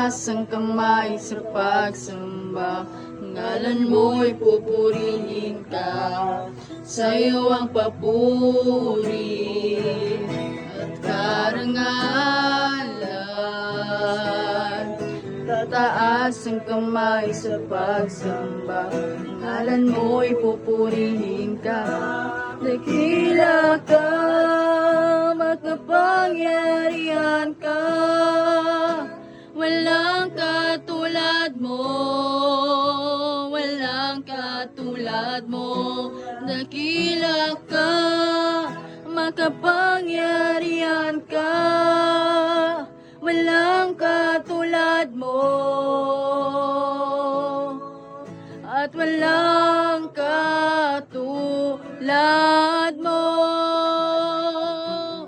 Tataas ang kamay sa pagsamba, ngalan mo'y pupurihin ka. Sa'yo ang papuri at karangalan. Tataas ang kamay sa pagsamba, ngalan mo'y pupurihin ka. Dakila ka, makapangyarihan ka, walang katulad mo, walang katulad mo. Dakila ka, makapangyarihan ka, walang katulad mo, at walang katulad mo.